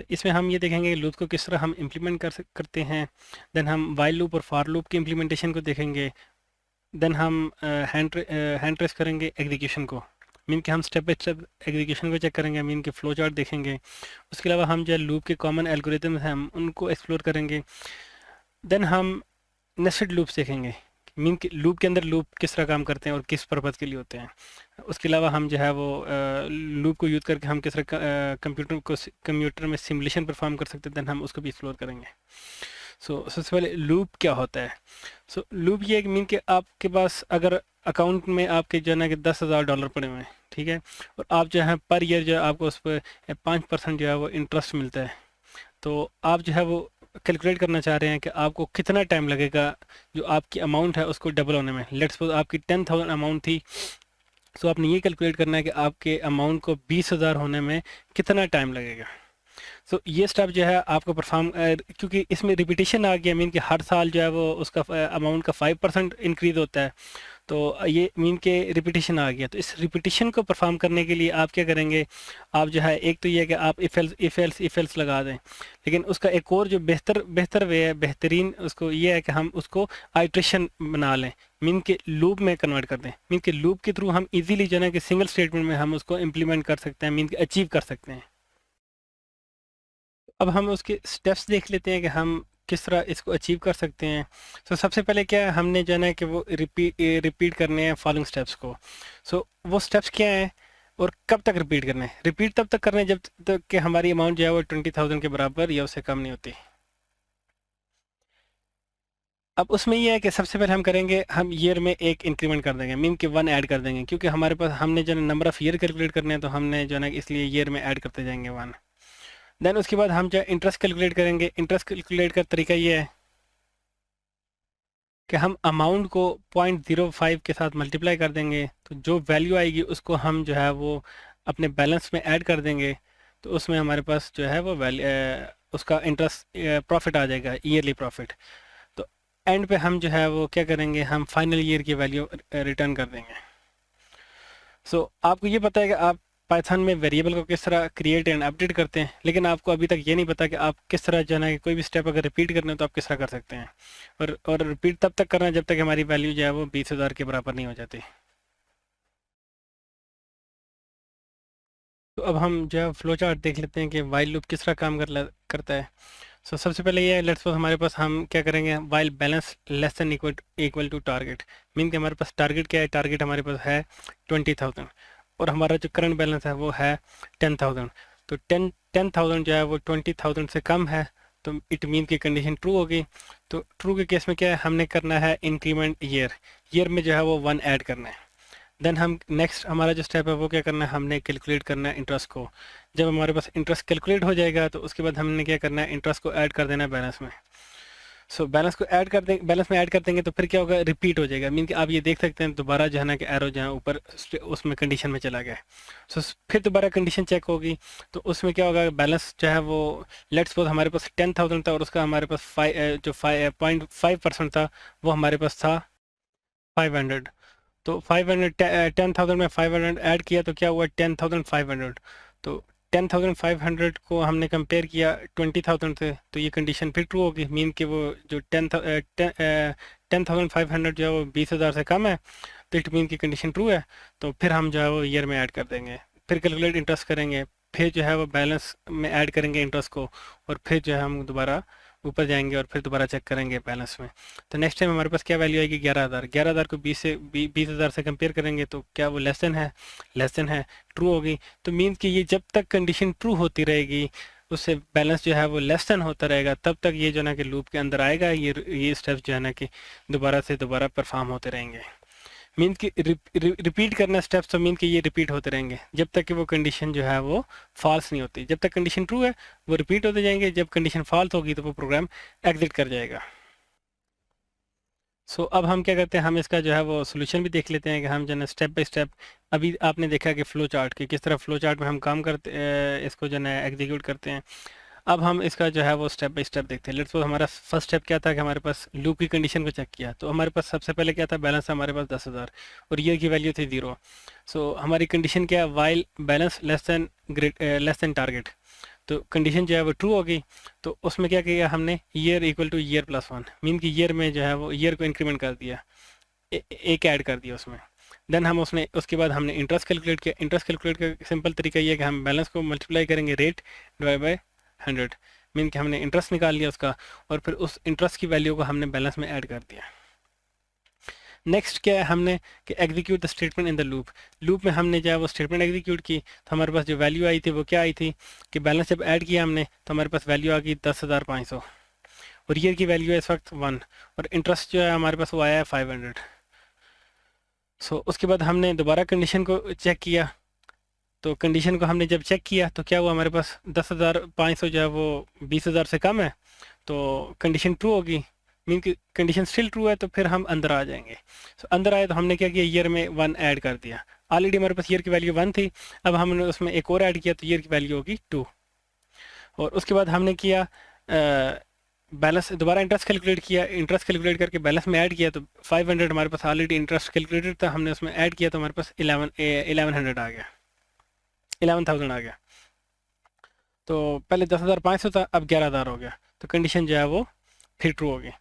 इसमें हम ये देखेंगे लूप को किस तरह हम इम्प्लीमेंट करते हैं। देन हम वाइल लूप और फॉर लूप की इम्प्लीमेंटेशन को देखेंगे। देन हम हैंड ट्रेस करेंगे एग्जीक्यूशन को, मीन के हम स्टेप बाय स्टेप एग्जीक्यूशन को चेक करेंगे, मीन के फ्लो चार्ट देखेंगे। उसके अलावा हम जो है लूप के कॉमन एल्गोरिदम हैं हम उनको एक्सप्लोर करेंगे। देन हम नेस्टेड लूप्स देखेंगे, मीन के लूप के अंदर लूप किस तरह काम करते हैं और किस पर्पज़ के लिए होते हैं। उसके अलावा हम जो है वो लूप को यूज़ करके हम किस तरह कंप्यूटर में सिमुलेशन परफॉर्म कर सकते हैं, देन हम उसको भी एक्सप्लोर करेंगे। सबसे पहले लूप क्या होता है। लूप ये मीन कि आपके पास अगर अकाउंट में आपके जो है ना कि $10,000 पड़े हुए हैं, ठीक है, और आप जो है पर ईयर जो है आपको उस पर 5% जो है वो इंटरेस्ट मिलता है। तो आप जो है वो कैलकुलेट करना चाह रहे हैं कि आपको कितना टाइम लगेगा जो आपकी अमाउंट है उसको डबल होने में। लेट्स सपोज आपकी 10,000 अमाउंट थी, सो आपने ये कैलकुलेट करना है कि आपके अमाउंट को 20,000 होने में कितना टाइम लगेगा। ये स्टेप जो है आपको परफॉर्म, क्योंकि इसमें रिपीटेशन आ गया, मीन कि हर साल जो है वो उसका अमाउंट का 5% इंक्रीज होता है। तो ये मीन के रिपीटेशन आ गया। तो इस रिपीटेशन को परफॉर्म करने के लिए आप क्या करेंगे, आप जो है एक तो ये है कि आप इफ एल्स लगा दें, लेकिन उसका एक और जो बेहतर वे है, बेहतरीन उसको ये है कि हम उसको आइट्रेशन बना लें, मीन के लूप में कन्वर्ट कर दें। मीन के लूप के थ्रू हम इजीली जो है ना कि सिंगल स्टेटमेंट में हम उसको इम्प्लीमेंट कर सकते हैं, मीन के अचीव कर सकते हैं। अब हम उसके स्टेप्स देख लेते हैं कि हम किस तरह इसको अचीव कर सकते हैं। सबसे पहले क्या है, हमने जो है ना कि वो रिपीट करने हैं फॉलोइंग स्टेप्स को। वो स्टेप्स क्या हैं और कब तक रिपीट करने हैं। रिपीट तब तक करने हैं जब तक कि हमारी अमाउंट जो है वो 20,000 के बराबर या उससे कम नहीं होती। अब उसमें ये है कि सबसे पहले हम करेंगे, हम ईयर में एक इंक्रीमेंट कर देंगे, मीन के 1 ऐड कर देंगे, क्योंकि हमारे पास हमने जो है नंबर ऑफ़ ईयर कैलकुलेट करने हैं, तो हमने जो है ना इसलिए ईयर में ऐड करते जाएंगे 1। देन उसके बाद हम जो इंटरेस्ट कैलकुलेट करेंगे। इंटरेस्ट कैलकुलेट का तरीका ये है कि हम अमाउंट को 0.05 के साथ मल्टीप्लाई कर देंगे, तो जो वैल्यू आएगी उसको हम जो है वो अपने बैलेंस में ऐड कर देंगे। तो उसमें हमारे पास जो है वो वैल्यू, उसका इंटरेस्ट प्रॉफिट आ जाएगा, ईयरली प्रॉफिट। तो एंड पे हम जो है वो क्या करेंगे, हम फाइनल ईयर की वैल्यू रिटर्न कर देंगे। आपको ये पता है कि आप पाइथन में वेरिएबल को किस तरह क्रिएट एंड अपडेट करते हैं, लेकिन आपको अभी तक ये नहीं पता कि आप किस तरह जो है ना कि कोई भी स्टेप अगर रिपीट करना है तो आप किस तरह कर सकते हैं। और रिपीट तब तक करना है जब तक हमारी वैल्यू जो है वो 20,000 के बराबर नहीं हो जाती। तो अब हम जो है फ्लो चार्ट देख लेते हैं कि वाइल लूप किस तरह काम करता है। सबसे पहले ये है, लेट्स सपोज हमारे पास हम क्या करेंगे, while balance less than equal to target, mean कि हमारे पास टारगेट क्या है, टारगेट हमारे पास है 20,000 और हमारा जो करंट बैलेंस है वो है 10,000। तो 10,000 जो है वो 20,000 से कम है, तो इट मीन की कंडीशन ट्रू होगी। तो ट्रू के केस में क्या है, हमने करना है इंक्रीमेंट ईयर में जो है वो 1 ऐड करना है। देन हम नेक्स्ट हमारा जो स्टेप है वो क्या करना है, हमने कैलकुलेट करना है इंटरेस्ट को। जब हमारे पास इंटरेस्ट कैलकुलेट हो जाएगा तो उसके बाद हमने क्या करना है, इंटरेस्ट को ऐड कर देना है बैलेंस में। बैलेंस को ऐड कर देंगे, बैलेंस में ऐड कर देंगे तो फिर क्या होगा, रिपीट हो जाएगा। मीन कि आप ये देख सकते हैं दोबारा जो है ना कि एरो जो है ऊपर उसमें कंडीशन में चला गया। फिर दोबारा कंडीशन चेक होगी, तो उसमें क्या होगा, बैलेंस जो है वो लेट्स सपोज हमारे पास 10,000 था और उसका हमारे पास 5.5% था, वो हमारे पास था 500। तो 500, 10,000 में 500 ऐड किया तो क्या हुआ, 10,500। तो 10,500 को हमने कंपेयर किया 20,000 से, तो ये कंडीशन फिर ट्रू होगी, मीन कि वो जो 10,500 जो है वो 20,000 से कम है, तो इट मीन की कंडीशन ट्रू है। तो फिर हम जो है वो ईयर में ऐड कर देंगे, फिर कैलकुलेट इंटरेस्ट करेंगे, फिर जो है वो बैलेंस में ऐड करेंगे इंटरेस्ट को, और फिर जो है हम दोबारा ऊपर जाएंगे और फिर दोबारा चेक करेंगे बैलेंस में। तो नेक्स्ट टाइम हमारे पास क्या वैल्यू आएगी, 11,000। 11,000 को 20,000 से कंपेयर करेंगे तो क्या वो लेस देन है, ट्रू होगी। तो मीन्स कि ये जब तक कंडीशन ट्रू होती रहेगी, उससे बैलेंस जो है वो लेस देन होता रहेगा, तब तक ये जो है ना कि लूप के अंदर आएगा, ये स्टेप्स जो है ना कि दोबारा से दोबारा परफॉर्म होते रहेंगे। मीन कि रिपीट करना स्टेप्स, तो मीन कि ये रिपीट होते रहेंगे जब तक कि वो कंडीशन जो है वो फॉल्स नहीं होती। जब तक कंडीशन ट्रू है वो रिपीट होते जाएंगे, जब कंडीशन फॉल्स होगी तो वो प्रोग्राम एग्जिट कर जाएगा। अब हम क्या करते हैं, हम इसका जो है वो सोल्यूशन भी देख लेते हैं कि हम जो है स्टेप बाय स्टेप, अभी आपने देखा कि फ्लो चार्ट की किस तरह फ्लो चार्ट में हम काम करते, इसको जो है एग्जीक्यूट करते हैं। अब हम इसका जो है वो स्टेप बाय स्टेप देखते हैं। लेट्स सपोज हमारा फर्स्ट स्टेप क्या था कि हमारे पास लूप की कंडीशन को चेक किया, तो हमारे पास सबसे पहले क्या था, बैलेंस हमारे पास 10,000 और ईयर की वैल्यू थी 0। हमारी कंडीशन क्या है, while balance less then target. तो कंडीशन जो है वो ट्रू हो गई। तो उसमें क्या किया हमने, year equal to year plus one, mean कि ईयर में जो है वो ईयर को इंक्रीमेंट कर दिया, एक ऐड कर दिया उसमें। देन हम उसने उसके बाद हमने इंटरेस्ट कैलकुलेट किया। इंटरेस्ट कैलकुलेट का सिंपल तरीका ये है कि हम बैलेंस को मल्टीप्लाई करेंगे रेट डिवाइड बाय 100, मीन कि हमने इंटरेस्ट निकाल लिया उसका, और फिर उस इंटरेस्ट की वैल्यू को हमने बैलेंस में ऐड कर दिया। नेक्स्ट क्या है हमने कि execute the statement in the loop. Loop में हमने जो है वो स्टेटमेंट एग्जीक्यूट की, तो हमारे पास जो वैल्यू आई थी वो क्या आई थी कि बैलेंस जब ऐड किया हमने तो हमारे पास वैल्यू आ गई 10,500, और ईयर की वैल्यू है इस वक्त 1, और इंटरेस्ट जो है हमारे पास वो आया है 500। सो उसके बाद हमने दोबारा कंडीशन को चेक किया। तो कंडीशन को हमने जब चेक किया तो क्या हुआ, हमारे पास 10,500 जो है वो 20,000 से कम है, तो कंडीशन ट्रू होगी, मीन कि कंडीशन स्टिल ट्रू है, तो फिर हम अंदर आ जाएंगे। सो अंदर आए तो हमने क्या किया, ईयर में 1 ऐड कर दिया। ऑलरेडी हमारे पास ईयर की वैल्यू 1 थी, अब हमने उसमें एक और ऐड किया तो ईयर की वैल्यू होगी 2। और उसके बाद हमने किया बैलेंस, दोबारा इंटरेस्ट कैलकुलेट किया। इंटरेस्ट कैलकुलेट करके बैलेंस में ऐड किया तो 500 हमारे पास ऑलरेडी इंटरेस्ट कैलकुलेटेड था, हमने उसमें ऐड किया तो हमारे पास 1100 आ गया, 11,000 आ गया। तो पहले 10,500 था, अब 11,000 हो गया, तो कंडीशन जो है वो फिर ट्रू हो गई।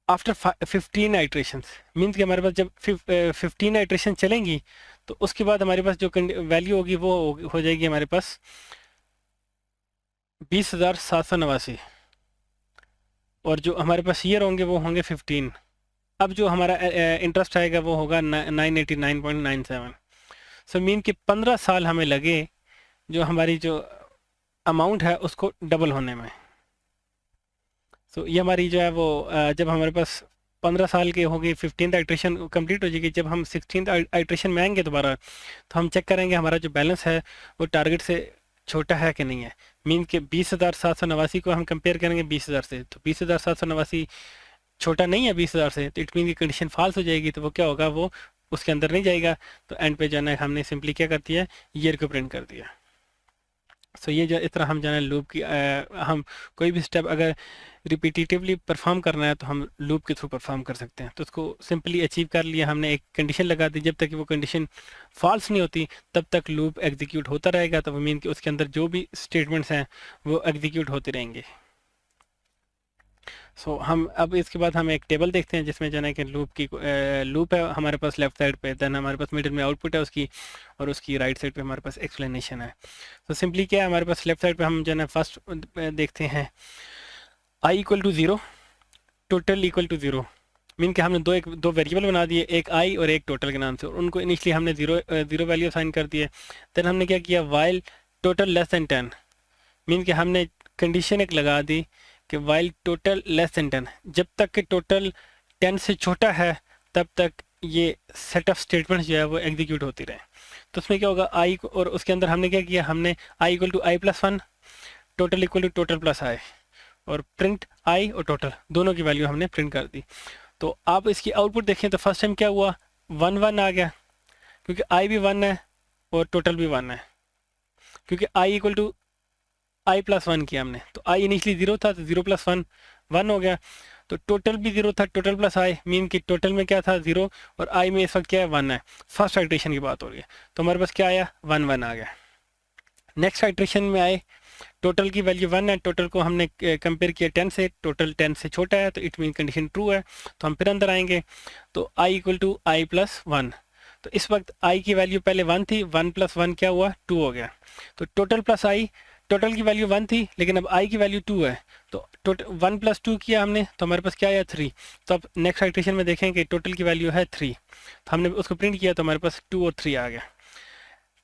आफ्टर 15 आइट्रेशन, मीन्स कि हमारे पास जब 15 आइट्रेशन चलेंगी तो उसके बाद हमारे पास जो वैल्यू होगी वो हो जाएगी हमारे पास 20,789, और जो हमारे पास ईयर होंगे वो होंगे 15। अब जो हमारा इंटरेस्ट आएगा वो होगा 989.97। सो मीन कि 15 साल हमें लगे जो हमारी जो अमाउंट है उसको डबल होने में। सो ये हमारी जो है वो जब हमारे पास 15 साल के होगी, 15th आइट्रेशन कंप्लीट हो जाएगी, जब हम 16th आइट्रेशन में आएंगे दोबारा तो हम चेक करेंगे हमारा जो बैलेंस है वो टारगेट से छोटा है कि नहीं है। मीन के 20,789 को हम कंपेयर करेंगे 20,000 से, तो 20,789 छोटा नहीं है 20,000 से, तो इट मीन की कंडीशन फॉल्स हो जाएगी, तो वो क्या होगा, वो उसके अंदर नहीं जाएगा। तो एंड पे जाना है हमने सिंपली क्या कर दिया, ईयर को प्रिंट कर दिया। सो ये जो इस तरह हम जाना लूप की हम कोई भी स्टेप अगर रिपीटिटिवली परफॉर्म करना है तो हम लूप के थ्रू परफॉर्म कर सकते हैं। तो उसको सिंपली अचीव कर लिया हमने, एक कंडीशन लगा दी, जब तक कि वो कंडीशन फॉल्स नहीं होती तब तक लूप एग्जीक्यूट होता रहेगा। तो वो मीन कि उसके अंदर जो भी स्टेटमेंट्स हैं वो एग्जीक्यूट होते रहेंगे। सो हम अब इसके बाद हम एक टेबल देखते हैं जिसमें जो है कि लूप है हमारे पास लेफ्ट साइड पे, देन हमारे पास मिडिल में आउटपुट है उसकी, और उसकी राइट साइड पे हमारे पास एक्सप्लेनेशन है। तो सिंपली क्या है, हमारे पास लेफ्ट साइड पे हम जो है फर्स्ट देखते हैं I equal to 0, total equal to 0। Mean कि हमने दो वेरिएबल बना दिए, एक आई और एक टोटल के नाम से, और उनको इनिशियली हमने जीरो वैल्यू असाइन कर दिए। देन हमने क्या किया, while total less than 10, mean कि हमने कंडीशन एक लगा दी कि वाइल टोटल लेस देन 10, जब तक कि टोटल 10 से छोटा है तब तक ये सेट ऑफ स्टेटमेंट्स जो है वो एग्जीक्यूट होती रहे। तो उसमें क्या होगा, आई, और उसके अंदर हमने क्या किया, हमने I equal to I plus 1, total equal to total plus I, और प्रिंट आई और टोटल दोनों की वैल्यू हमने प्रिंट कर दी। तो आप इसकी आउटपुट देखें तो फर्स्ट टाइम क्या हुआ, 1 1 आ गया, क्योंकि आई भी 1 है और टोटल भी 1 है, क्योंकि आई इक्वल टू आई प्लस 1 किया हमने, तो आई इनिशली 0 था तो 0 प्लस 1 1 हो गया। तो टोटल भी 0 था, टोटल प्लस आई, मीन कि टोटल में क्या था 0 और आई में इस वक्त क्या है 1 है। फर्स्ट आइट्रेशन की बात हो रही है, तो हमारे पास क्या आया 1 1 आ गया। नेक्स्ट आइट्रेशन में आए, टोटल की वैल्यू 1 है, टोटल को हमने कंपेयर किया 10 से, टोटल 10 से छोटा है तो इट मीन कंडीशन ट्रू है। तो हम फिर अंदर आएंगे, तो आई इक्वल टू आई प्लस 1, तो इस वक्त आई की वैल्यू पहले 1 थी, 1 प्लस 1 क्या हुआ 2 हो गया। तो टोटल प्लस आई, टोटल की वैल्यू 1 थी लेकिन अब आई की वैल्यू 2 है, तो टोटल 1 प्लस 2 किया हमने तो हमारे पास क्या आया 3। तो अब नेक्स्ट आइट्रेशन में देखें कि टोटल की वैल्यू है 3, तो हमने उसको प्रिंट किया तो हमारे पास 2 और 3 आ गया।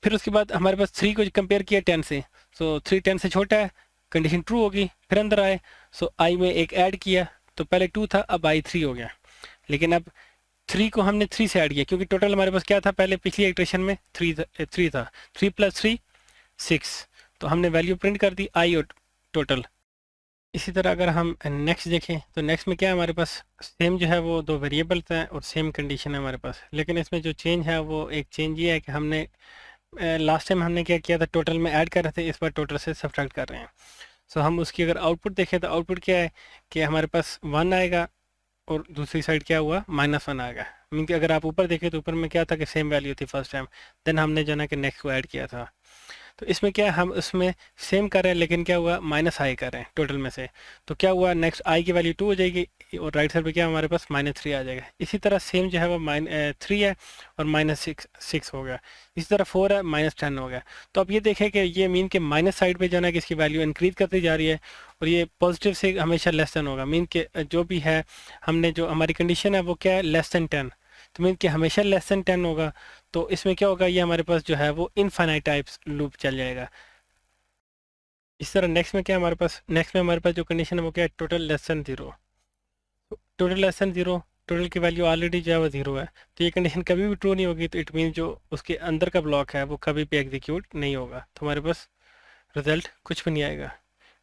फिर उसके बाद हमारे पास 3 को कंपेयर किया 10 से, सो 3 10 से छोटा है, कंडीशन ट्रू होगी। फिर अंदर आए, सो आई में एक ऐड किया, तो पहले 2 था अब आई 3 हो गया, लेकिन अब 3 को हमने 3 से ऐड किया क्योंकि टोटल हमारे पास क्या था, पहले पिछली इटरेशन में 3 था, 3 प्लस 3 6, तो हमने वैल्यू प्रिंट कर दी आई और टोटल। इसी तरह अगर हम नेक्स्ट देखें तो नेक्स्ट में क्या है, हमारे पास सेम जो है वो दो वेरिएबल्स हैं और सेम कंडीशन है हमारे पास, लेकिन इसमें जो चेंज है वो एक चेंज ये है कि हमने लास्ट टाइम हमने क्या किया था, टोटल में ऐड कर रहे थे, इस बार टोटल से सब्ट्रैक्ट कर रहे हैं। सो हम उसकी अगर आउटपुट देखें तो आउटपुट क्या है कि हमारे पास 1 आएगा और दूसरी साइड क्या हुआ -1 आ गया। मीन कि अगर आप ऊपर देखें तो ऊपर में क्या था कि सेम वैल्यू थी फर्स्ट टाइम, देन हमने जो है कि नेक्स्ट को ऐड किया था। तो इसमें क्या है, हम उसमें सेम कर रहे हैं लेकिन क्या हुआ, माइनस आई कर रहे हैं टोटल में से। तो क्या हुआ, नेक्स्ट आई की वैल्यू 2 हो जाएगी और राइट साइड पे क्या हमारे पास -3 आ जाएगा। इसी तरह सेम जो है वो -3 है और -6 हो गया। इसी तरह 4 है, -10 हो गया। तो अब ये देखें कि ये मीन के माइनस साइड पे जो है ना कि इसकी वैल्यू इंक्रीज करती जा रही है और ये पॉजिटिव से हमेशा लेस देन होगा। मीन के जो भी है, हमने जो हमारी कंडीशन है वो क्या है, <10। तो मीन कि हमेशा <10 होगा। तो इसमें क्या होगा, ये हमारे पास जो है वो इनफाइनाइट टाइप्स लूप चल जाएगा। इस तरह नेक्स्ट में क्या है हमारे पास, नेक्स्ट में हमारे पास जो कंडीशन है वो क्या है, टोटल <0। टोटल <0, टोटल की वैल्यू ऑलरेडी जो है वो 0 है। तो ये कंडीशन कभी भी ट्रू नहीं होगी, तो इट मीन जो उसके अंदर का ब्लॉक है वो कभी भी एग्जीक्यूट नहीं होगा। तो हमारे पास रिजल्ट कुछ भी नहीं आएगा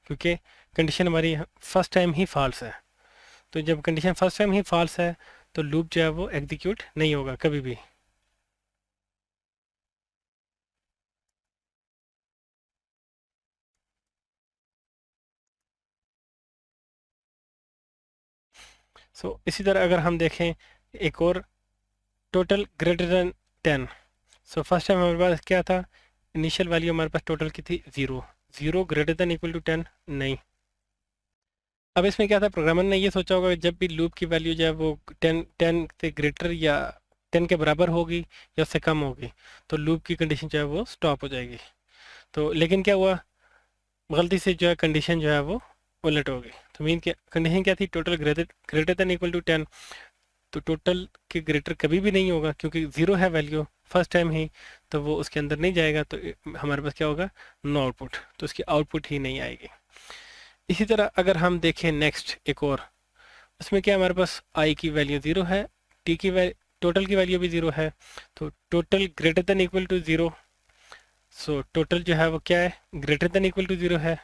क्योंकि कंडीशन हमारी फर्स्ट टाइम ही फॉल्स है। तो जब कंडीशन फर्स्ट टाइम ही फॉल्स है तो लूप जो है वो एग्जीक्यूट नहीं होगा कभी भी। इसी तरह अगर हम देखें एक और, टोटल <10। फर्स्ट टाइम हमारे पास क्या था, इनिशियल वैल्यू हमारे पास टोटल की थी 0। 0 > 10 नहीं। अब इसमें क्या था, प्रोग्रामर ने ये सोचा होगा कि जब भी लूप की वैल्यू जो है वो 10 से ग्रेटर या 10 के बराबर होगी या उससे कम होगी तो लूप की कंडीशन जो है वो स्टॉप हो जाएगी। तो लेकिन क्या हुआ, गलती से जो है कंडीशन जो है वो उलट हो गई। तो मीन क्या कंडीशन क्या थी, टोटल <10। तो टोटल के ग्रेटर कभी भी नहीं होगा क्योंकि 0 है वैल्यू फर्स्ट टाइम ही, तो वो उसके अंदर नहीं जाएगा। तो हमारे पास क्या होगा, नो आउटपुट, तो उसकी आउटपुट ही नहीं आएगी। इसी तरह अगर हम देखें नेक्स्ट एक और, उसमें क्या हमारे पास आई की वैल्यू 0 है, टी की वैल्यू, टोटल की वैल्यू भी 0 है। तो टोटल <= 0। टोटल जो है वो क्या है, <= 0 है,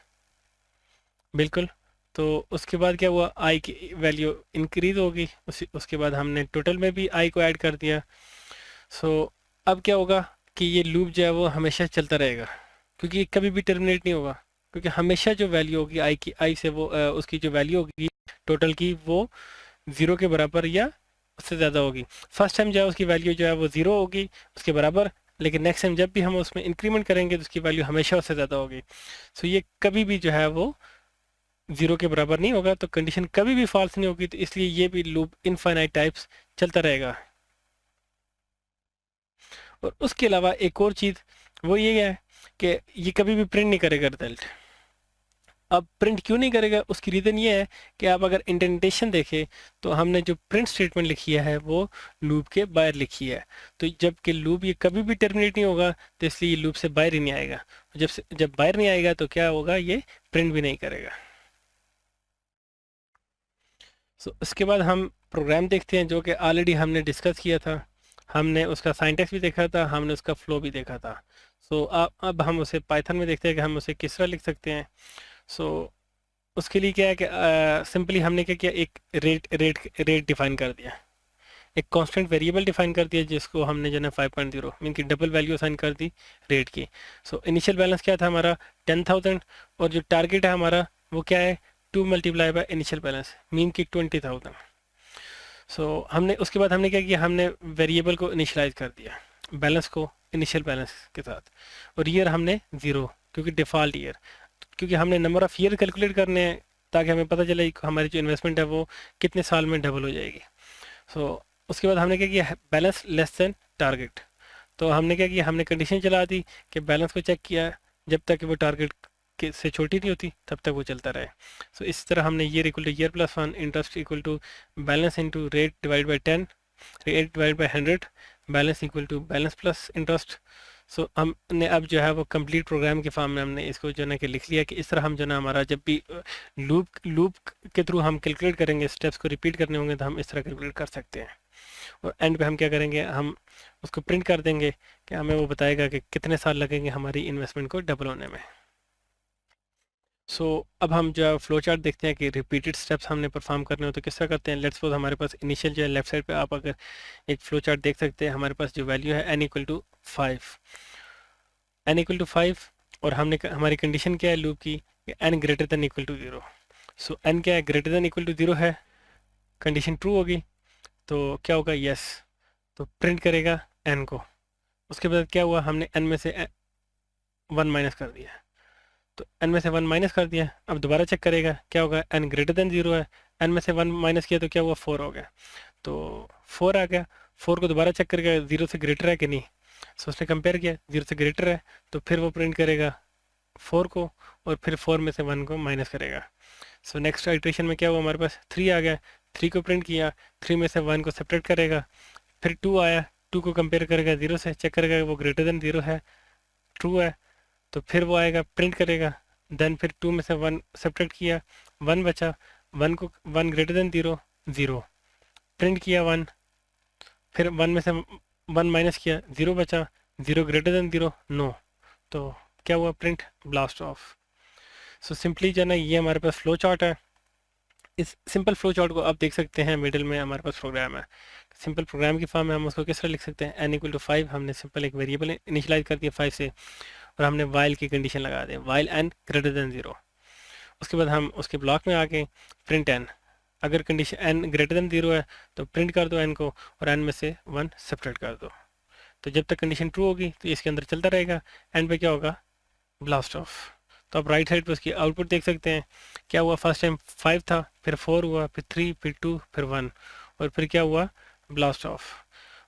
बिल्कुल। तो उसके बाद क्या हुआ, आई की वैल्यू इंक्रीज होगी, उसके बाद हमने टोटल में भी आई को ऐड कर दिया। सो अब क्या होगा कि ये लूप जो है वो हमेशा चलता रहेगा क्योंकि ये कभी भी टर्मिनेट नहीं होगा। क्योंकि हमेशा जो वैल्यू होगी आई की, आई से वो उसकी जो वैल्यू होगी टोटल की वो 0 के बराबर या उससे ज़्यादा होगी। फर्स्ट टाइम जो है उसकी वैल्यू जो है वो 0 होगी, उसके बराबर। लेकिन नेक्स्ट टाइम जब भी हम उसमें इंक्रीमेंट करेंगे तो उसकी वैल्यू हमेशा उससे ज़्यादा होगी। ये कभी भी जो है वो 0 के बराबर नहीं होगा, तो कंडीशन कभी भी फॉल्स नहीं होगी। तो इसलिए ये भी लूप इनफाइनाइट टाइप्स चलता रहेगा। और उसके अलावा एक और चीज़ वो ये है कि ये कभी भी प्रिंट नहीं करेगा रिजल्ट। अब प्रिंट क्यों नहीं करेगा, उसकी रीज़न ये है कि आप अगर इंडेंटेशन देखें तो हमने जो प्रिंट स्टेटमेंट लिखी है वो लूप के बाहर लिखी है। तो जबकि लूप ये कभी भी टर्मिनेट नहीं होगा, तो इसलिए ये लूप से बाहर ही नहीं आएगा। जब बाहर नहीं आएगा तो क्या होगा, ये प्रिंट भी नहीं करेगा। उसके बाद हम प्रोग्राम देखते हैं जो कि ऑलरेडी हमने डिस्कस किया था। हमने उसका साइंटेक्स भी देखा था, हमने उसका फ्लो भी देखा था। अब हम उसे पाइथन में देखते हैं कि हम उसे किस तरह लिख सकते हैं। सो उसके लिए क्या है कि सिंपली हमने क्या किया, एक रेट डिफाइन कर दिया, एक कांस्टेंट वेरिएबल डिफाइन कर दिया जिसको हमने जो है 5.0 मीन की डबल वैल्यू असाइन कर दी रेट की। इनिशियल बैलेंस क्या था हमारा 10,000 और जो टारगेट है हमारा वो क्या है 2 multiply by initial balance mean की 20,000। हमने उसके बाद हमने क्या किया, हमने वेरिएबल को इनिशियलाइज कर दिया बैलेंस को इनिशियल बैलेंस के साथ। और ईयर हमने 0 क्योंकि डिफ़ॉल्ट ईयर, क्योंकि हमने नंबर ऑफ़ ईयर कैलकुलेट करने हैं ताकि हमें पता चले कि हमारी जो इन्वेस्टमेंट है वो कितने साल में डबल हो जाएगी। उसके बाद हमने क्या किया, बैलेंस लेस देन टारगेट। तो हमने क्या किया, हमने कंडीशन चला दी कि बैलेंस को चेक किया जब तक कि वो टारगेट के से छोटी नहीं होती तब तक वो चलता रहे। इस तरह हमने year equal to year plus 1, interest equal to balance into rate divide by 10, rate divide by 100, balance equal to balance plus interest. हमने अब जो है वो कंप्लीट प्रोग्राम के फॉर्म में हमने इसको जो है ना कि लिख लिया कि इस तरह हम जो है ना हमारा जब भी लूप के थ्रू हम कैलकुलेट करेंगे, स्टेप्स को रिपीट करने होंगे तो हम इस तरह कैलकुलेट कर सकते हैं। और एंड पे हम क्या करेंगे, हम उसको प्रिंट कर देंगे कि हमें वो बताएगा कि कितने साल लगेंगे हमारी इन्वेस्टमेंट को डबल होने में। अब हम जो है फ्लो चार्ट देखते हैं कि रिपीटेड स्टेप्स हमने परफॉर्म करने हो तो किस तरह करते हैं। लेट्स सपोज हमारे पास इनिशियल जो है लेफ्ट साइड पे आप अगर एक फ्लो चार्ट देख सकते हैं, हमारे पास जो वैल्यू है n इक्वल टू 5, और हमने हमारी कंडीशन क्या है लूप की, n greater than equal to 0। n क्या है, ग्रेटर देन इक्वल टू 0 है, कंडीशन ट्रू होगी तो क्या होगा, यस, तो प्रिंट करेगा n को। उसके बाद क्या हुआ, हमने n में से वन माइनस कर दिया, तो n में से वन माइनस कर दिया। अब दोबारा चेक करेगा क्या होगा, n ग्रेटर देन ज़ीरो है, n में से वन माइनस किया तो क्या हुआ, फोर हो गया, तो फोर आ गया। फोर को दोबारा चेक करेगा ज़ीरो से ग्रेटर है कि नहीं, सो उसने कंपेयर किया, ज़ीरो से ग्रेटर है, तो फिर वो प्रिंट करेगा फोर को, और फिर फोर में से वन को माइनस करेगा। सो नेक्स्ट आइट्रेशन में क्या हुआ, हमारे पास थ्री आ गया, थ्री को प्रिंट किया, थ्री में से वन को सेपरेट करेगा, फिर टू आया, टू को कंपेयर करेगा ज़ीरो से, चेक करेगा वो ग्रेटर देन ज़ीरो है, ट्रू है, तो फिर वो आएगा प्रिंट करेगा। देन फिर टू में से वन सेपरेट किया, वन बचा, वन को one greater than zero, zero print किया वन, फिर वन में से वन माइनस किया, ज़ीरो बचा, zero greater than zero, no, तो क्या हुआ, print blast off. So simply जो है ना, ये हमारे पास फ्लो चार्ट है। इस सिंपल फ्लो चार्ट को आप देख सकते हैं, मिडिल में हमारे पास प्रोग्राम है, सिंपल प्रोग्राम की फॉर्म में हम उसको किस तरह लिख सकते हैं, n इक्वल टू फाइव, हमने सिंपल एक वेरिएबल इनिशियलाइज कर दिया फाइव से, और हमने वाइल की कंडीशन लगा दी, while n greater than zero. उसके बाद हम उसके ब्लॉक में आके प्रिंट n, अगर condition n greater than zero है तो प्रिंट कर दो n को, और n में से वन सेपरेट कर दो, तो जब तक कंडीशन ट्रू होगी तो इसके अंदर चलता रहेगा, एंड पे क्या होगा, ब्लास्ट ऑफ। तो आप राइट साइड पे उसकी आउटपुट देख सकते हैं, क्या हुआ, फर्स्ट टाइम फाइव था, फिर फोर हुआ, फिर थ्री, फिर टू, फिर वन, और फिर क्या हुआ, ब्लास्ट ऑफ।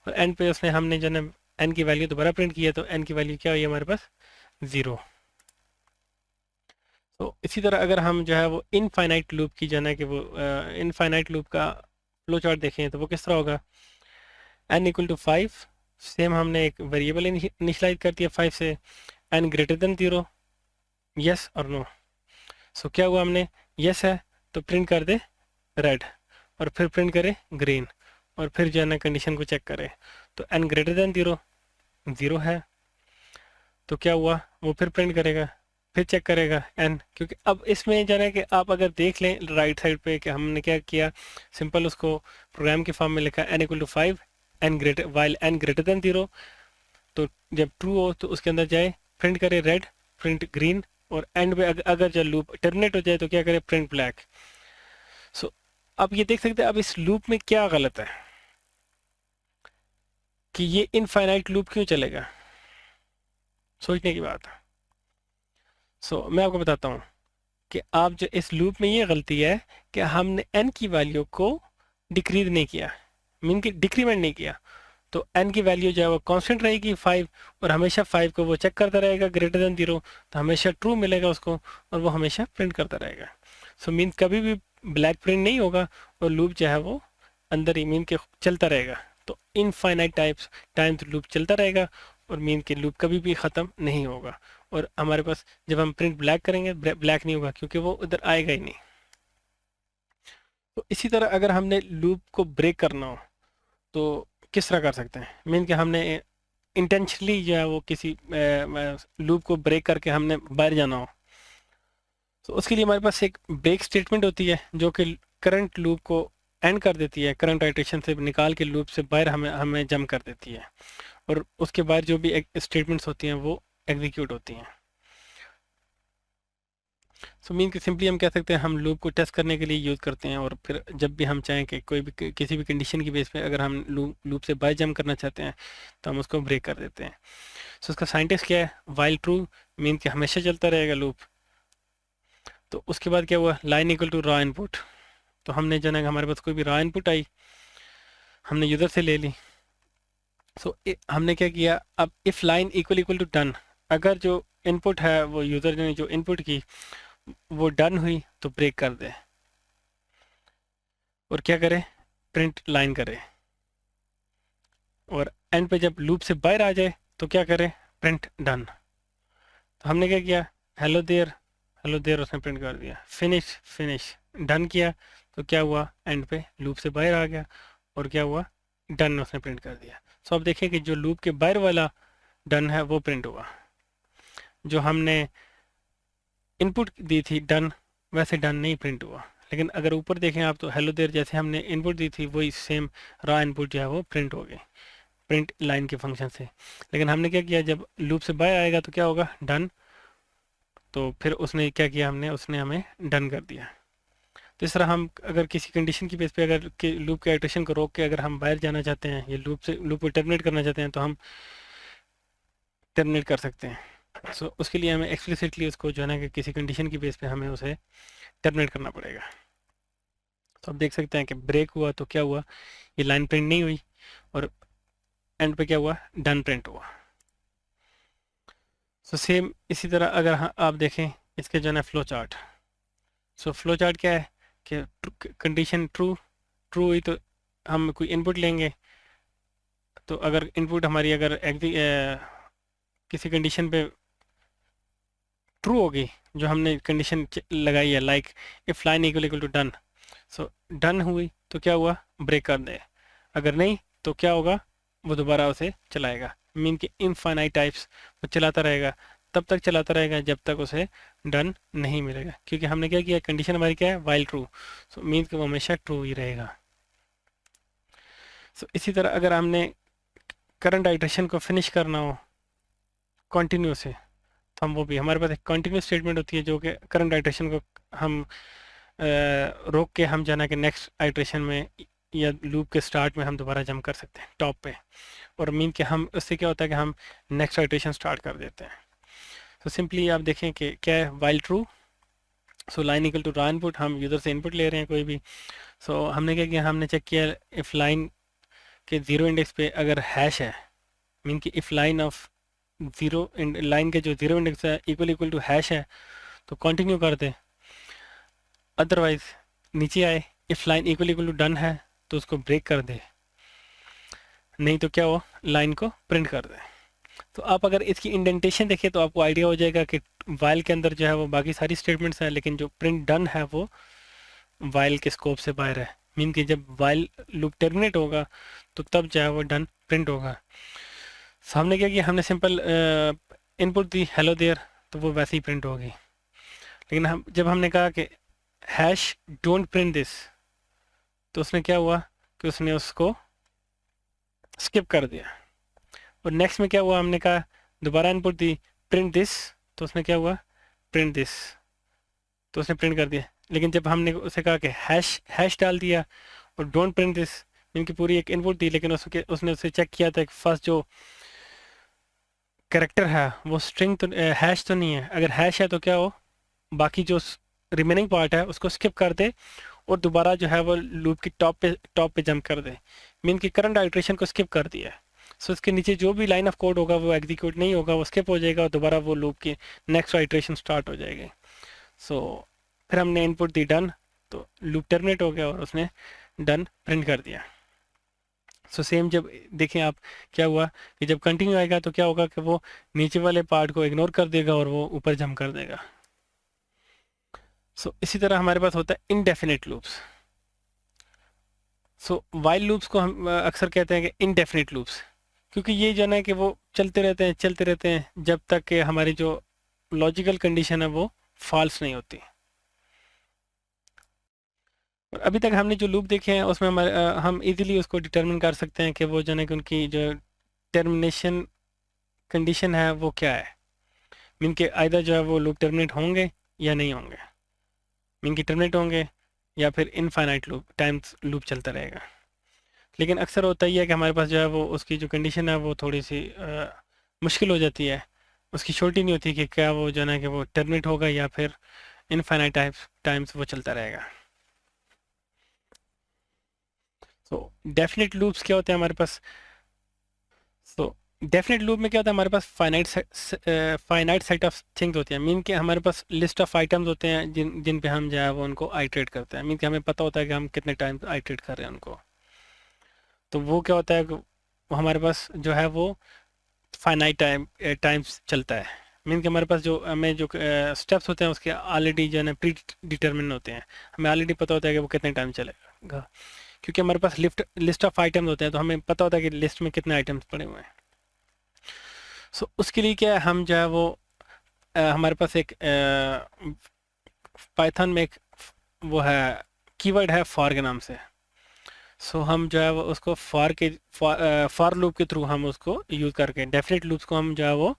और एंड पे उसने हमने जो है एन की वैल्यू दोबारा प्रिंट किया, तो एन की वैल्यू क्या हुई हमारे पास, ज़ीरो। तो इसी तरह अगर हम जो है वो इनफाइनाइट लूप की जो है ना कि वो इनफाइनाइट लूप का फ्लो चार्ट देखें तो वो किस तरह होगा, N equal to five, same हमने एक वेरिएबल इनिशलाइज कर दिया फाइव से, N greater than zero, yes और नो। सो क्या हुआ, हमने यस है तो प्रिंट कर दे रेड, और फिर प्रिंट करे ग्रीन, और फिर जो है ना कंडीशन को चेक करे, तो N greater than zero, zero है, तो क्या हुआ, वो फिर प्रिंट करेगा, फिर चेक करेगा एन, क्योंकि अब इसमें जो है कि आप अगर देख लें राइट साइड पे कि हमने क्या किया, सिंपल उसको प्रोग्राम के फॉर्म में लिखा, N equal to five, N greater while N greater than zero, तो जब ट्रू हो तो उसके अंदर जाए, प्रिंट करे रेड, प्रिंट ग्रीन, और एंड पे अगर जब लूप टर्मिनेट हो जाए तो क्या करे, प्रिंट ब्लैक। सो अब ये देख सकते हैं अब इस लूप में क्या गलत है कि ये इनफाइनाइट लूप क्यों चलेगा, सोचने की बात है। मैं आपको बताता हूँ कि आप जो इस लूप में ये गलती है कि हमने n की वैल्यू को डिक्रीज नहीं किया, मीन कि डिक्रीमेंट नहीं किया, तो n की वैल्यू जो है वो कांस्टेंट रहेगी फाइव, और हमेशा फाइव को वो चेक करता रहेगा ग्रेटर देन ज़ीरो, तो हमेशा ट्रू मिलेगा उसको, और वो हमेशा प्रिंट करता रहेगा। मीन कभी भी ब्लैक प्रिंट नहीं होगा, और लूप जो है वो अंदर ही मीन के चलता रहेगा, तो इनफाइनाइट टाइम्स लूप चलता रहेगा, और मीन के लूप कभी भी ख़त्म नहीं होगा। और हमारे पास जब हम प्रिंट ब्लैक करेंगे, ब्लैक नहीं होगा क्योंकि वो उधर आएगा ही नहीं। तो इसी तरह अगर हमने लूप को ब्रेक करना हो तो किस तरह कर सकते हैं, मीन कि हमने इंटेंशनली जो है वो किसी लूप को ब्रेक करके हमने बाहर जाना हो, तो उसके लिए हमारे पास एक ब्रेक स्टेटमेंट होती है जो कि करंट लूप को एंड कर देती है, करंट आइट्रेशन से निकाल के लूप से बाहर हमें हमें जंप कर देती है, और उसके बाद जो भी स्टेटमेंट्स होती हैं वो एग्जीक्यूट होती हैं। मीन कि सिंपली हम कह सकते हैं हम लूप को टेस्ट करने के लिए यूज़ करते हैं, और फिर जब भी हम चाहें कि कोई भी किसी भी कंडीशन की बेस पे अगर हम लूप से बाय जंप करना चाहते हैं तो हम उसको ब्रेक कर देते हैं। उसका साइंटिस्ट क्या है, वाइल ट्रू, मीन कि हमेशा चलता रहेगा लूप। तो उसके बाद क्या हुआ, line equal to raw input, तो हमने जाना हमारे पास कोई भी रॉ इनपुट आई हमने यूज़र से ले ली। हमने क्या किया, अब if line equal equal to done, अगर जो इनपुट है वो यूज़र ने जो इनपुट की वो डन हुई तो ब्रेक कर दे, और क्या करे, प्रिंट लाइन करे, और एंड पे जब लूप से बाहर आ जाए तो क्या करे, प्रिंट डन। तो हमने क्या किया, हेलो देयर उसने प्रिंट कर दिया, फिनिश डन किया, तो क्या हुआ, एंड पे लूप से बाहर आ गया, और क्या हुआ, डन उसने प्रिंट कर दिया। अब देखिए कि जो लूप के बाहर वाला डन है वो प्रिंट हुआ, जो हमने इनपुट दी थी डन, वैसे डन नहीं प्रिंट हुआ। लेकिन अगर ऊपर देखें आप तो हेलो देयर जैसे हमने इनपुट दी थी वही सेम रॉ इनपुट जो है वो प्रिंट हो गई, प्रिंट लाइन के फंक्शन से। लेकिन हमने क्या किया, जब लूप से बाहर आएगा तो क्या होगा, डन, तो फिर उसने क्या किया, उसने हमें डन कर दिया। तो इस तरह हम अगर किसी कंडीशन की बेस पे अगर लूप के आइट्रेशन को रोक के अगर हम बाहर जाना चाहते हैं या लूप को टर्मिनेट करना चाहते हैं तो हम टर्मिनेट कर सकते हैं। उसके लिए हमें एक्सप्लिसिटली उसको जो है ना कि किसी कंडीशन की बेस पे हमें उसे टर्मिनेट करना पड़ेगा। तो आप देख सकते हैं कि ब्रेक हुआ तो क्या हुआ, ये लाइन प्रिंट नहीं हुई और एंड पे क्या हुआ, डन प्रिंट हुआ। सेम इसी तरह अगर आप देखें इसके जो है ना फ्लो चार्ट। फ्लो चार्ट क्या है कि कंडीशन ट्रू ट्रू हुई तो हम कोई इनपुट लेंगे। तो अगर इनपुट हमारी अगर किसी कंडीशन पे ट्रू होगी, जो हमने कंडीशन लगाई है, like if line equal to done, done हुई तो क्या हुआ, ब्रेक कर दे। अगर नहीं तो क्या होगा, वो दोबारा उसे चलाएगा। मीन कि इनफाइनाइट टाइप्स वो चलाता रहेगा, तब तक चलाता रहेगा जब तक उसे डन नहीं मिलेगा, क्योंकि हमने क्या किया, कंडीशन हमारी क्या है, वाइल ट्रू। मीन कि वो हमेशा ट्रू ही रहेगा। इसी तरह अगर हमने करंट आइट्रेशन को फिनिश करना हो कंटिन्यू से, तो हम वो भी, हमारे पास एक कंटिन्यूस स्टेटमेंट होती है जो कि करंट आइट्रेशन को हम रोक के हम जाना कि नेक्स्ट आइट्रेशन में या लूप के स्टार्ट में हम दोबारा जंप कर सकते हैं टॉप पे, और मीन कि हम उससे क्या होता है कि हम नेक्स्ट आइट्रेशन स्टार्ट कर देते हैं। सिंपली आप देखें कि क्या है, while true, line equal to raw input, हम यूज़र से इनपुट ले रहे हैं कोई भी। हमने क्या किया, हमने चेक किया इफ़ लाइन के ज़ीरो इंडेक्स पे अगर हैश है, मीन कि if line of zero, line के जो ज़ीरो इंडेक्स है इक्वल टू हैश है तो कंटिन्यू कर दे। अदरवाइज नीचे आए, if line equal to done है तो उसको ब्रेक कर दे, नहीं तो क्या हो, लाइन को प्रिंट कर दे। तो आप अगर इसकी इंडेंटेशन देखें तो आपको आइडिया हो जाएगा कि वाइल के अंदर जो है वो बाकी सारी स्टेटमेंट्स हैं, लेकिन जो प्रिंट डन है वो वाइल के स्कोप से बाहर है। मीन कि जब वाइल लूप टर्मिनेट होगा तो तब जो है वो डन प्रिंट होगा। हमने क्या किया, हमने सिंपल इनपुट दी हेलो देयर, तो वो वैसे ही प्रिंट होगी। लेकिन हम जब हमने कहा कि हैश डोंट प्रिंट दिस, तो उसने क्या हुआ कि उसने उसको स्किप कर दिया। और नेक्स्ट में क्या हुआ, हमने कहा दोबारा इनपुट दी प्रिंट दिस, तो उसने क्या हुआ, प्रिंट दिस, तो उसने प्रिंट कर दिया। लेकिन जब हमने उसे कहा कि हैश हैश डाल दिया और डोंट प्रिंट दिस, इनकी पूरी एक इनपुट दी, लेकिन उसने उसे चेक किया था कि फर्स्ट जो कैरेक्टर है वो स्ट्रिंग तो हैश तो नहीं है। अगर हैश है तो क्या हो, बाकी जो रिमेनिंग पार्ट है उसको स्किप कर दे और दोबारा जो है वो लूप की टॉप पे जंप कर दे। मीन की करंट आइट्रेशन को स्किप कर दिया। इसके नीचे जो भी लाइन ऑफ कोड होगा वो एग्जीक्यूट नहीं होगा, वो स्किप हो जाएगा और दोबारा वो लूप की नेक्स्ट आइट्रेशन स्टार्ट हो जाएगी। फिर हमने इनपुट दी डन, तो लूप टर्मिनेट हो गया और उसने डन प्रिंट कर दिया। सेम जब देखें आप, क्या हुआ कि जब कंटिन्यू आएगा तो क्या होगा कि वो नीचे वाले पार्ट को इग्नोर कर देगा और वो ऊपर जंप कर देगा। इसी तरह हमारे पास होता है इनडेफिनेट लूप्स। वाइल लूप्स को हम अक्सर कहते हैं कि इनडेफिनेट लूप्स, क्योंकि ये जो है कि वो चलते रहते हैं जब तक कि हमारी जो लॉजिकल कंडीशन है वो फॉल्स नहीं होती। और अभी तक हमने जो लूप देखे हैं उसमें हम इजीली उसको डिटरमिन कर सकते हैं कि वो जो है कि उनकी जो टर्मिनेशन कंडीशन है वो क्या है। मीन के आइदर जो है वो लूप टर्मिनेट होंगे या नहीं होंगे, मीन की टर्मिनेट होंगे या फिर इनफाइनाइट लूप टाइम्स लूप चलता रहेगा। लेकिन अक्सर होता ही है कि हमारे पास जो है वो उसकी जो कंडीशन है वो थोड़ी सी मुश्किल हो जाती है, उसकी छोटी नहीं होती कि क्या वो जो है कि वो टर्मिनेट होगा या फिर इनफाइनाइट टाइम्स वो चलता रहेगा। डेफिनेट लूप्स क्या होते हैं हमारे पास। डेफिनेट लूप में क्या होता है, हमारे पास फाइनाइट सेट ऑफ थिंग्स होती हैं। मीन कि हमारे पास लिस्ट ऑफ आइटम्स होते हैं जिन पे हम जो है वो उनको आइट्रेट करते हैं। मीन कि हमें पता होता है कि हम कितने टाइम आइट्रेट कर रहे हैं उनको। तो वो क्या होता है कि वो हमारे पास जो है वो फाइनाइट टाइम्स चलता है। मीन कि हमारे पास जो हमें जो स्टेप्स होते हैं उसके ऑलरेडी जो है ना प्री डिटर्मिन होते हैं, हमें ऑलरेडी पता होता है कि वो कितने टाइम चलेगा, क्योंकि हमारे पास लिस्ट ऑफ आइटम्स होते हैं तो हमें पता होता है कि लिस्ट में कितने आइटम्स पड़े हुए हैं। उसके लिए क्या है, हम जो है वो हमारे पास एक पाइथन में एक वो है कीवर्ड है फॉर के नाम से। हम जो है वो उसको फॉर लूप के थ्रू हम उसको यूज़ करके डेफिनेट लूप्स को हम जो है वो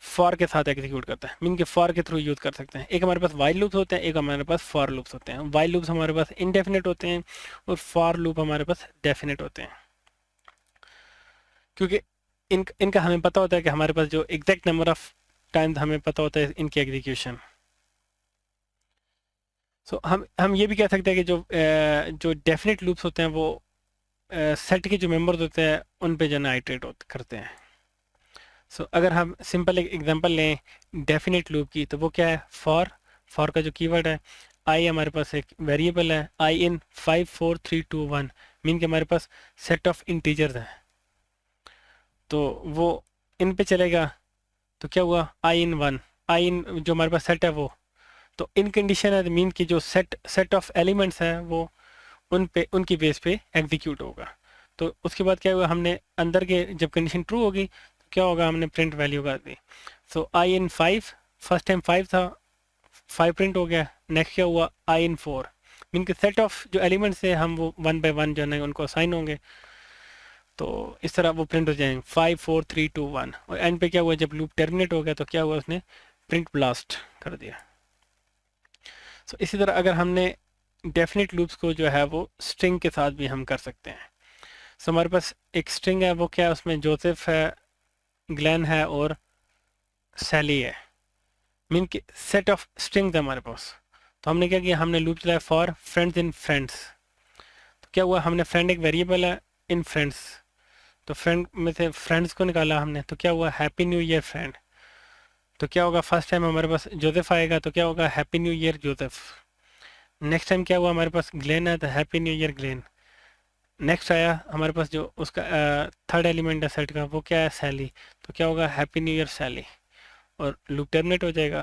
फॉर के साथ एग्जीक्यूट करते हैं। मीन के फॉर के थ्रू यूज़ कर सकते हैं। एक हमारे पास वाइल लूप्स होते हैं, एक हमारे पास फॉर लूप्स होते हैं। वाइल लूप्स हमारे पास इनडेफिनेट होते हैं और फॉर लूप हमारे पास डेफिनेट होते हैं। क्योंकि इनका हमें पता होता है कि हमारे पास जो एग्जैक्ट नंबर ऑफ टाइम्स हमें पता होता है इनकी एग्जीक्यूशन। सो हम ये भी कह सकते हैं कि जो डेफिनेट लूप्स होते हैं वो सेट के जो मेंबर्स होते हैं उन पे जो है आइटरेट करते हैं। सो अगर हम सिंपल एक एग्जांपल लें डेफिनेट लूप की, तो वो क्या है, फॉर का जो कीवर्ड है, आई हमारे पास एक वेरिएबल है, आई इन 5 4 3 2 1, मीन कि हमारे पास सेट ऑफ इंटीजर्स हैं, तो वो इन पे चलेगा। तो क्या हुआ, आई इन 1, आई इन जो हमारे पास सेट है वो, तो इन कंडीशन है, मीन कि जो सेट ऑफ एलिमेंट्स हैं वो उन पे उनकी बेस पे एग्जीक्यूट होगा। तो उसके बाद क्या हुआ, हमने अंदर के जब कंडीशन ट्रू होगी तो क्या होगा, हमने प्रिंट वैल्यू कर दी। सो आई इन 5, फर्स्ट टाइम 5 था, 5 प्रिंट हो गया। नेक्स्ट क्या हुआ, आई इन 4, मीन के सेट ऑफ जो एलिमेंट्स है हम वो 1 बाय 1 जो है उनको असाइन होंगे, तो इस तरह वो प्रिंट हो जाएंगे 5 4 3 2 1। और एंड पे क्या हुआ, जब लूप टर्मिनेट हो गया तो क्या हुआ, उसने प्रिंट ब्लास्ट कर दिया। सो इसी तरह अगर हमने डेफिनेट लूप्स को जो है वो स्ट्रिंग के साथ भी हम कर सकते हैं। सो हमारे पास एक स्ट्रिंग है, वो क्या है, उसमें जोसेफ है, ग्लेन है और सैली है, मीन कि सेट ऑफ स्ट्रिंग्स है हमारे पास। तो हमने क्या किया, हमने लूप चलाया फॉर फ्रेंड्स इन फ्रेंड्स। तो क्या हुआ, हमने फ्रेंड एक वेरिएबल है इन फ्रेंड्स, तो फ्रेंड में से फ्रेंड्स को निकाला हमने, तो क्या हुआ, हैप्पी न्यू ईयर फ्रेंड। तो क्या होगा, फर्स्ट टाइम हमारे पास जोसेफ आएगा तो क्या होगा, happy new year Joseph. Next time क्या हुआ, हमारे पास ग्लेन है तो happy new year Glenn. Next आया हमारे पास जो उसका थर्ड एलिमेंट है सेट का, वो क्या है, सैली, तो क्या होगा, हैप्पी न्यू ईयर सैली, और लूप टर्मिनेट हो जाएगा।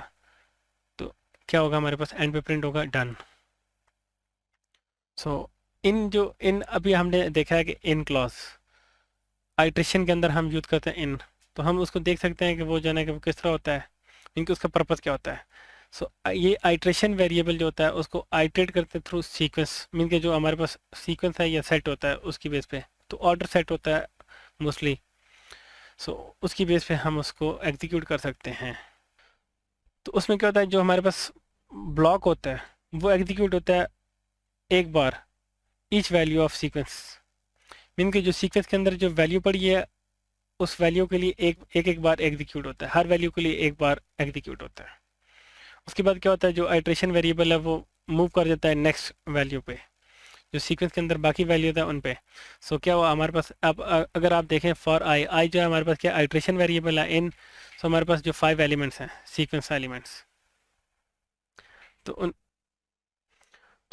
तो क्या होगा, हमारे पास एंड पे प्रिंट होगा डन। सो इन अभी हमने देखा है कि इन क्लॉज आइट्रेशन के अंदर हम यूज़ करते हैं इन, तो हम उसको देख सकते हैं कि वो जो है ना कि वो किस तरह होता है, इनके उसका पर्पज़ क्या होता है। सो ये आइट्रेशन वेरिएबल जो होता है उसको आइट्रेट करते थ्रू सीक्वेंस, मीन के जो हमारे पास सीक्वेंस है या सेट होता है उसकी बेस पे, तो ऑर्डर सेट होता है मोस्टली। सो उसकी बेस पे हम उसको एग्जीक्यूट कर सकते हैं। तो उसमें क्या होता है, जो हमारे पास ब्लॉक होता है वो एग्जीक्यूट होता है एक बार each value of sequence, mean के जो सीक्वेंस के अंदर जो वैल्यू पड़ी है उस वैल्यू के लिए एक बार एग्जीक्यूट होता है, हर वैल्यू के लिए एक बार एग्जीक्यूट होता है। उसके बाद क्या होता है, जो आइट्रेशन वेरिएबल है वो मूव कर देता है नेक्स्ट वैल्यू पे, जो सीक्वेंस के अंदर बाकी वैल्यू था उन पे। सो क्या हुआ हमारे पास, अब अगर आप देखें फॉर आई जो है हमारे पास क्या आइट्रेशन वेरिएबल है इन, सो हमारे पास जो 5 एलिमेंट्स हैं सीक्वेंस एलिमेंट्स, तो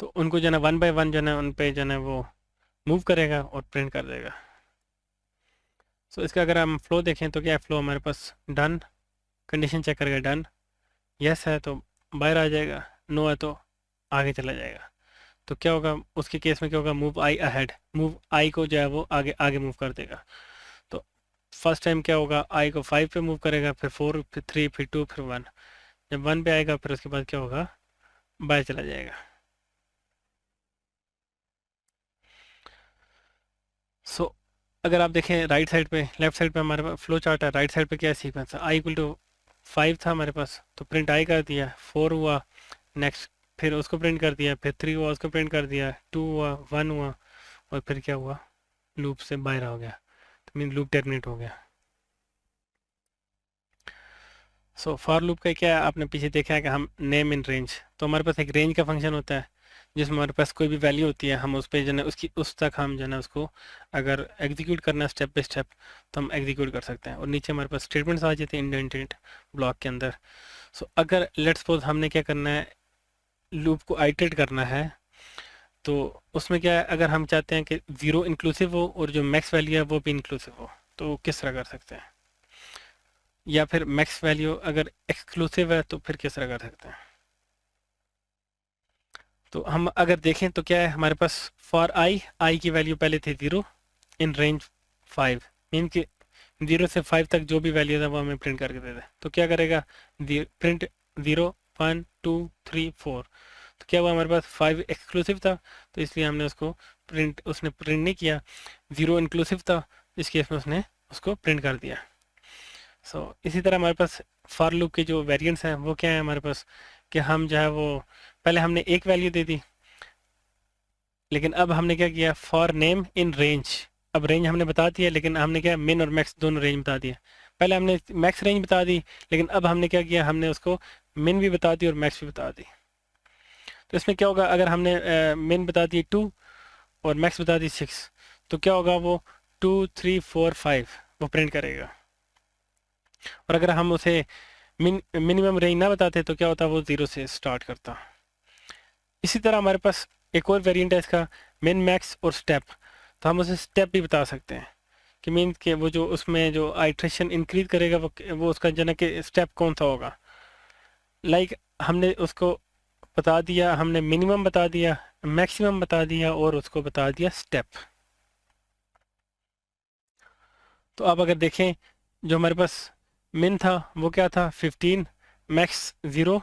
तो उनको जो है 1 बाय 1 जो है उन पे जो है वो मूव करेगा और प्रिंट कर देगा। सो इसका अगर हम फ्लो देखें तो क्या है, फ्लो हमारे पास डन, कंडीशन चेक करेगा डन, यस है तो बाहर आ जाएगा, नो है तो आगे चला जाएगा। तो क्या होगा उसके केस में, क्या होगा, move I ahead, move I को जो है वो आगे आगे मूव कर देगा। तो फर्स्ट टाइम क्या होगा, आई को 5 पे मूव करेगा, फिर 4, फिर 3, फिर 2, फिर 1। जब 1 पे आएगा फिर उसके बाद क्या होगा, बाय चला जाएगा। सो अगर आप देखें राइट साइड पे, लेफ्ट साइड पे हमारे पास फ्लो चार्ट है, राइट साइड पे क्या है, सीक्वेंस है, आई इक्वल टू 5 था हमारे पास तो प्रिंट आई कर दिया, 4 हुआ, नेक्स्ट फिर उसको प्रिंट कर दिया, फिर 3 हुआ उसको प्रिंट कर दिया, 2 हुआ, 1 हुआ, और फिर क्या हुआ, लूप से बाहर हो गया, तो मीन लूप टर्मिनेट हो गया। सो फॉर लूप का क्या है, आपने पीछे देखा है कि हम नेम इन रेंज, तो हमारे पास एक रेंज का फंक्शन होता है जिसमें हमारे पास कोई भी वैल्यू होती है, हम उस पर जो है उसकी उस तक हम जो है उसको अगर एग्जीक्यूट करना है स्टेप बाय स्टेप तो हम एग्जीक्यूट कर सकते हैं, और नीचे हमारे पास स्टेटमेंट्स आ जाते हैं इंडेंटेड ब्लॉक के अंदर। सो अगर लेट्स सपोज हमने क्या करना है, लूप को आइटरेट करना है, तो उसमें क्या है, अगर हम चाहते हैं कि ज़ीरो इंक्लूसिव हो और जो मैक्स वैल्यू है वो भी इंक्लूसिव हो, तो किस तरह कर सकते हैं, या फिर मैक्स वैल्यू अगर एक्सक्लूसिव है तो फिर किस तरह कर सकते हैं। तो हम अगर देखें तो क्या है हमारे पास, फॉर आई की वैल्यू पहले थी 0 इन रेंज 5, मीन कि 0 से 5 तक जो भी वैल्यू था वो हमें प्रिंट करके दे दे, तो क्या करेगा, प्रिंट 0 1 2 3 4। तो क्या हुआ, हमारे पास 5 एक्सक्लूसिव था तो इसलिए हमने उसने प्रिंट नहीं किया, 0 इंक्लूसिव था इस केस में उसने उसको प्रिंट कर दिया। सो इसी तरह हमारे पास फॉर लूप के जो वेरिएंट्स हैं वो क्या है हमारे पास, कि हम जो है वो पहले हमने एक वैल्यू दे दी, लेकिन अब हमने क्या किया, फॉर नेम इन रेंज, अब रेंज हमने बता दी है, लेकिन हमने क्या मिन और मैक्स दोनों रेंज बता दिया। पहले हमने मैक्स रेंज बता दी, लेकिन अब हमने क्या किया, हमने उसको मिन भी बता दी और मैक्स भी बता दी। तो इसमें क्या होगा, अगर हमने मिन बता दी 2 और मैक्स बता दी 6, तो क्या होगा, वो 2 3 4 5 वो प्रिंट करेगा। और अगर हम उसे मिनिमम रेंज ना बताते तो क्या होता, वो 0 से स्टार्ट करता। इसी तरह हमारे पास एक और वेरिएंट है इसका, मिन मैक्स और स्टेप। तो हम उसे स्टेप भी बता सकते हैं कि मीन के वो जो उसमें जो आइट्रेशन इंक्रीज करेगा वो उसका जनक के स्टेप कौन सा होगा। लाइक हमने उसको बता दिया, हमने मिनिमम बता दिया, मैक्सिमम बता दिया और उसको बता दिया स्टेप। तो अब अगर देखें, जो हमारे पास मिन था वो क्या था 15, मैक्स 0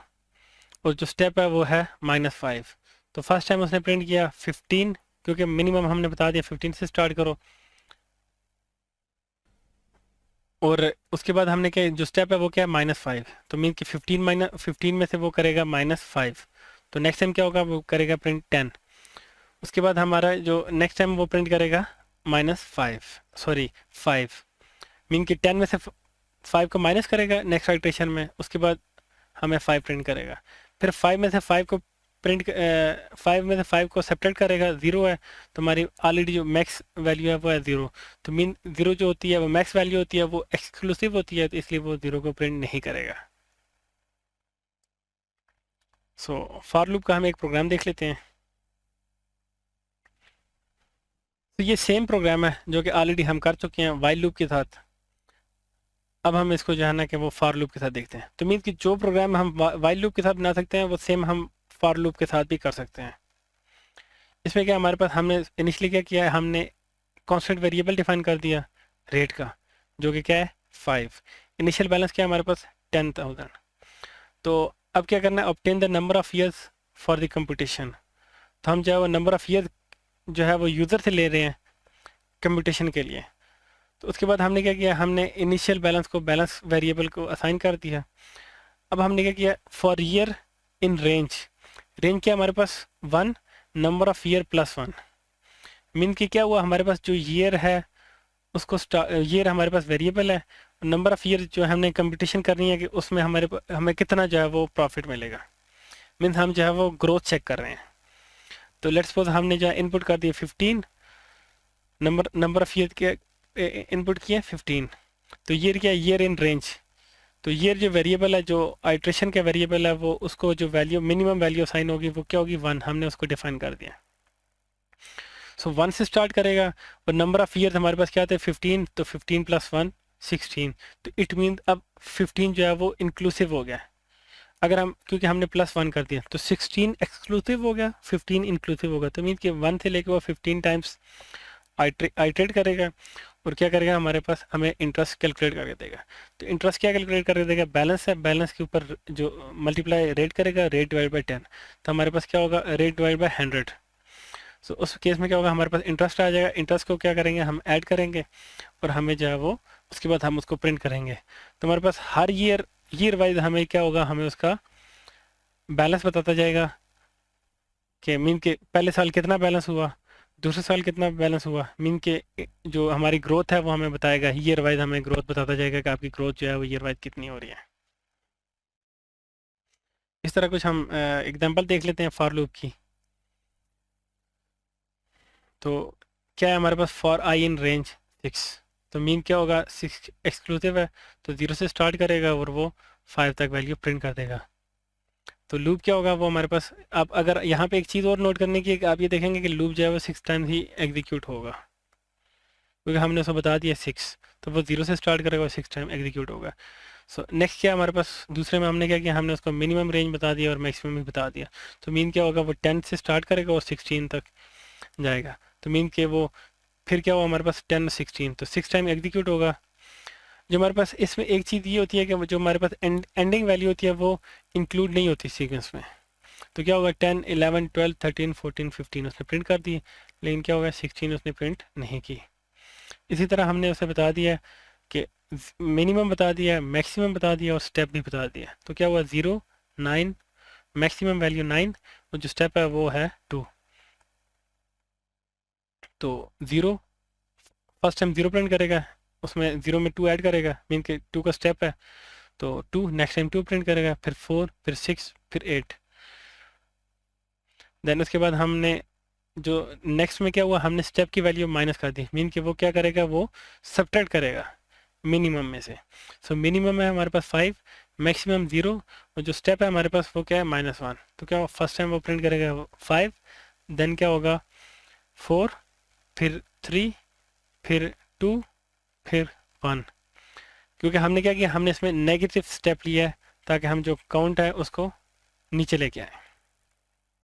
और जो स्टेप है वो है -5। तो फर्स्ट टाइम उसने प्रिंट किया 15, क्योंकि मिनिमम हमने बता दिया 15 से स्टार्ट करो। और उसके बाद हमने क्या, जो स्टेप है वो क्या है -5, तो मीन कि 15 में से वो करेगा -5। तो नेक्स्ट टाइम क्या होगा, वो करेगा प्रिंट 10। उसके बाद हमारा जो नेक्स्ट टाइम वो प्रिंट करेगा -5 मीन कि 10 में से 5 को माइनस करेगा नेक्स्ट आइट्रेशन में, उसके बाद हमें 5 प्रिंट करेगा। फिर 5 में से 5 को प्रिंट 5 में से 5 को सेपरेट करेगा, 0 है तो हमारी ऑलरेडी जो मैक्स वैल्यू है वो है 0। तो मीन 0 जो होती है वो मैक्स वैल्यू होती है, वो एक्सक्लूसिव होती है, तो इसलिए वो 0 को प्रिंट नहीं करेगा। सो फॉर लूप का हम एक प्रोग्राम देख लेते हैं। तो ये सेम प्रोग्राम है जो कि ऑलरेडी हम कर चुके हैं वाइल लूप के साथ। अब हम इसको जो है ना कि वो फॉर लूप के साथ देखते हैं। तो मीन्स कि जो प्रोग्राम हम वाइल लूप के साथ बना सकते हैं वो सेम हम फॉर लूप के साथ भी कर सकते हैं। इसमें क्या हमारे पास, हमने इनिशियली क्या किया है, हमने कांस्टेंट वेरिएबल डिफाइन कर दिया रेट का, जो कि क्या है 5। इनिशियल बैलेंस क्या है हमारे पास 10,000। तो अब क्या करना है, obtain the number of years for the computation. तो हम जो है वो नंबर ऑफ ईयर्स जो है वो यूज़र से ले रहे हैं कंप्यूटेशन के लिए। तो उसके बाद हमने क्या किया, हमने इनिशियल बैलेंस को बैलेंस वेरिएबल को असाइन कर दिया। अब हमने क्या किया, for year in range, range क्या हमारे पास 1, नंबर ऑफ ईयर +1। मीन कि क्या हुआ, हमारे पास जो ईयर है उसको ईयर हमारे पास वेरिएबल है, नंबर ऑफ ईयर जो हमने कंपटीशन करनी है कि उसमें हमें कितना जो है वो प्रॉफिट मिलेगा। मीन्स हम जो है वो ग्रोथ चेक कर रहे हैं। तो लेट्स सपोज हमने जो है इनपुट कर दिया 15, नंबर ऑफ ईयर के इनपुट किया 15। तो ईयर क्या, ईयर इन रेंज। तो ईयर जो वेरिएबल है, जो आइट्रेशन का वेरिएबल है, वो उसको जो वैल्यू मिनिमम वैल्यू असाइन होगी वो क्या होगी 1, हमने उसको डिफाइन कर दिया। सो 1 से स्टार्ट करेगा और नंबर ऑफ ईयर हमारे पास क्या आते हैं 15, तो 15 + 1 16। तो इट मीन अब 15 जो है वो इंक्लूसिव हो गया। अगर हम, क्योंकि हमने +1 कर दिया, तो 16 एक्सक्लूसिव हो गया, 15 इंक्लूसिव होगा। तो मीन कि 1 से लेकर वो 15 टाइम्स आइट्रेट करेगा और क्या करेगा, हमारे पास हमें इंटरेस्ट कैलकुलेट करके देगा। तो इंटरेस्ट क्या कैलकुलेट करके देगा, बैलेंस है, बैलेंस के ऊपर जो मल्टीप्लाई रेट करेगा, रेट डिवाइड बाई 10। तो हमारे पास क्या होगा, रेट डिवाइड बाई 100। सो उस केस में क्या होगा, हमारे पास इंटरेस्ट आ जाएगा। इंटरेस्ट को क्या करेंगे, हम ऐड करेंगे और हमें जो है वो उसके बाद हम उसको प्रिंट करेंगे। तो हमारे पास हर ईयर वाइज हमें क्या होगा, हमें उसका बैलेंस बताता जाएगा कि मीन के पहले साल कितना बैलेंस हुआ, दूसरे साल कितना बैलेंस हुआ। मीन के जो हमारी ग्रोथ है वो हमें बताएगा, ईयर वाइज हमें ग्रोथ बताता जाएगा कि आपकी ग्रोथ जो है वो ईयर वाइज कितनी हो रही है। इस तरह कुछ हम एग्जांपल देख लेते हैं फॉर लूप की। तो क्या है हमारे पास, फॉर आई इन रेंज 6। तो मीन क्या होगा, 6 एक्सक्लूसिव है, तो 0 से स्टार्ट करेगा और वो 5 तक वैल्यू प्रिंट कर देगा। तो लूप क्या होगा वो हमारे पास, अब अगर यहाँ पे एक चीज़ और नोट करने की है कि आप ये देखेंगे कि लूप जो है वो 6 टाइम्स ही एग्जीक्यूट होगा, क्योंकि हमने उसको बता दिया 6। तो वो 0 से स्टार्ट करेगा और 6 टाइम एग्जीक्यूट होगा। सो नेक्स्ट क्या हमारे पास, दूसरे में हमने क्या किया, हमने उसको मिनिमम रेंज बता दिया और मैक्सिमम भी बता दिया। तो मीन क्या होगा, वो 10 से स्टार्ट करेगा और 16 तक जाएगा। तो मीन के वो फिर क्या हुआ हमारे पास 10 16, तो 6 टाइम एग्जीक्यूट होगा। जो हमारे पास इसमें एक चीज़ ये होती है कि जो हमारे पास एंडिंग वैल्यू होती है वो इंक्लूड नहीं होती सीक्वेंस में। तो क्या होगा, 10 11 12 13 14 15 उसने प्रिंट कर दी, लेकिन क्या होगा 16 उसने प्रिंट नहीं की। इसी तरह हमने उसे बता दिया कि मिनिमम बता दिया, मैक्सिमम बता दिया और स्टेप भी बता दिया। तो क्या हुआ 0 9, मैक्सिमम वैल्यू 9 और जो स्टेप है वो है 2। तो 0 फर्स्ट टाइम 0 प्रिंट करेगा, उसमें 0 में 2 ऐड करेगा, मीन के 2 का स्टेप है, तो 2 नेक्स्ट टाइम 2 प्रिंट करेगा, फिर 4, फिर 6, फिर 8। देन उसके बाद हमने जो नेक्स्ट में क्या हुआ, हमने स्टेप की वैल्यू माइनस कर दी, मीन कि वो क्या करेगा, वो सब्ट्रैक्ट करेगा मिनिमम में से। सो मिनिमम है हमारे पास 5, मैक्सिमम 0, और जो स्टेप है हमारे पास वो क्या है, -1। तो क्या फर्स्ट टाइम वो प्रिंट करेगा 5, देन क्या होगा 4, फिर 3, फिर 2, फिर 1। क्योंकि हमने क्या किया, हमने इसमें नेगेटिव स्टेप लिया है ताकि हम जो काउंट है उसको नीचे लेके आए।